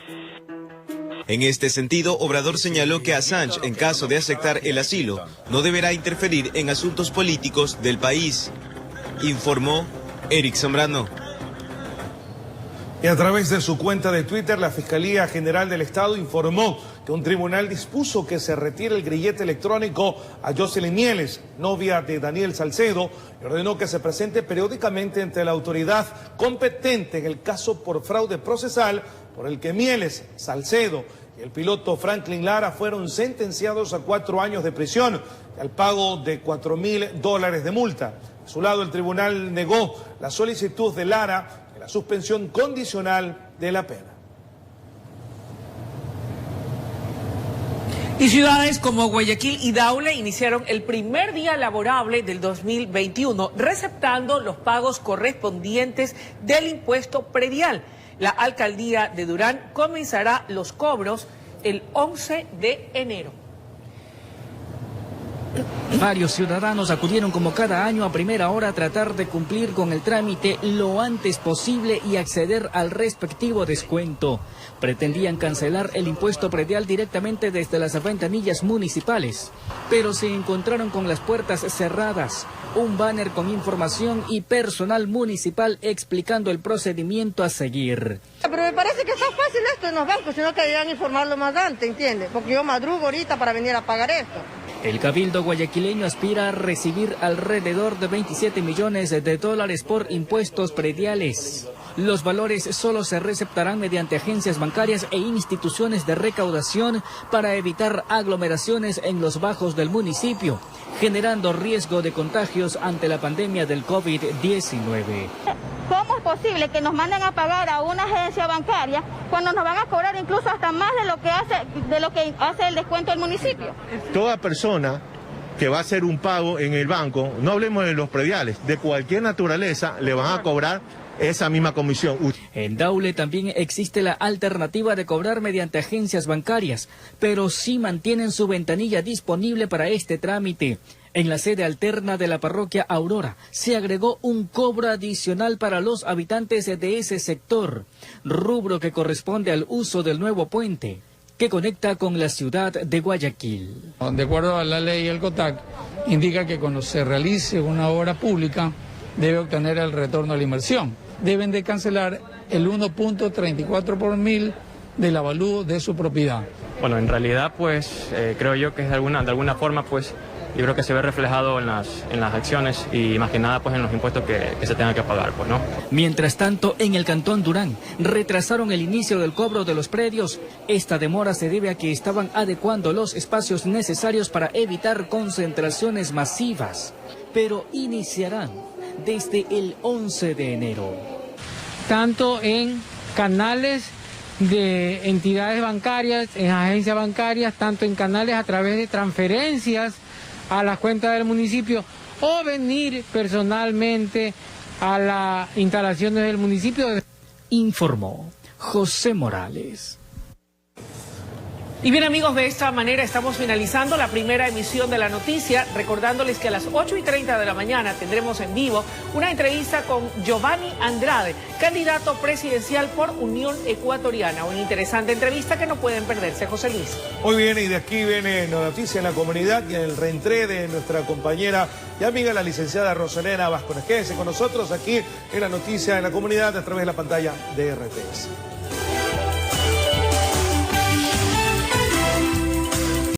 En este sentido, Obrador señaló que Assange, en caso de aceptar el asilo, no deberá interferir en asuntos políticos del país. Informó Eric Zambrano. Y a través de su cuenta de Twitter, la Fiscalía General del Estado informó que un tribunal dispuso que se retire el grillete electrónico a Jocelyn Mieles, novia de Daniel Salcedo, y ordenó que se presente periódicamente ante la autoridad competente en el caso por fraude procesal por el que Mieles, Salcedo y el piloto Franklin Lara fueron sentenciados a 4 años de prisión y al pago de $4.000 de multa. A su lado, el tribunal negó la solicitud de Lara de la suspensión condicional de la pena. Y ciudades como Guayaquil y Daule iniciaron el primer día laborable del 2021, receptando los pagos correspondientes del impuesto predial. La alcaldía de Durán comenzará los cobros el 11 de enero. Varios ciudadanos acudieron como cada año a primera hora a tratar de cumplir con el trámite lo antes posible y acceder al respectivo descuento. Pretendían cancelar el impuesto predial directamente desde las ventanillas municipales, pero se encontraron con las puertas cerradas, un banner con información y personal municipal explicando el procedimiento a seguir. Pero me parece que está fácil esto en los bancos, sino que deberían informarlo más antes, ¿entiendes? Porque yo madrugo ahorita para venir a pagar esto. El Cabildo guayaquileño aspira a recibir alrededor de 27 millones de dólares por impuestos prediales. Los valores solo se receptarán mediante agencias bancarias e instituciones de recaudación para evitar aglomeraciones en los bajos del municipio, generando riesgo de contagios ante la pandemia del COVID-19. ¿Cómo es posible que nos manden a pagar a una agencia bancaria cuando nos van a cobrar incluso hasta más de lo que hace el descuento del municipio? Toda persona que va a hacer un pago en el banco, no hablemos de los prediales, de cualquier naturaleza, le van a cobrar esa misma comisión. En Daule también existe la alternativa de cobrar mediante agencias bancarias, pero sí mantienen su ventanilla disponible para este trámite. En la sede alterna de la parroquia Aurora se agregó un cobro adicional para los habitantes de ese sector, rubro que corresponde al uso del nuevo puente que conecta con la ciudad de Guayaquil. De acuerdo a la ley, el COTAC indica que cuando se realice una obra pública debe obtener el retorno a la inversión. Deben de cancelar el 1.34 por mil del avalúo de su propiedad. Bueno, en realidad pues creo yo que es de alguna forma pues yo creo que se ve reflejado en las acciones y más que nada pues en los impuestos que se tengan que pagar, pues, ¿no? Mientras tanto, en el Cantón Durán retrasaron el inicio del cobro de los predios. Esta demora se debe a que estaban adecuando los espacios necesarios para evitar concentraciones masivas, pero iniciarán desde el 11 de enero. Tanto en canales de entidades bancarias, en agencias bancarias, tanto en canales a través de transferencias a las cuentas del municipio o venir personalmente a las instalaciones del municipio. Informó José Morales. Y bien, amigos, de esta manera estamos finalizando la primera emisión de la noticia, recordándoles que a las 8:30 de la mañana tendremos en vivo una entrevista con Giovanni Andrade, candidato presidencial por Unión Ecuatoriana. Una interesante entrevista que no pueden perderse, José Luis. Muy bien, y de aquí viene la noticia en la comunidad y en el reentré de nuestra compañera y amiga, la licenciada Rosalena Vázquez. Quédense con nosotros aquí en la noticia en la comunidad a través de la pantalla de RTS.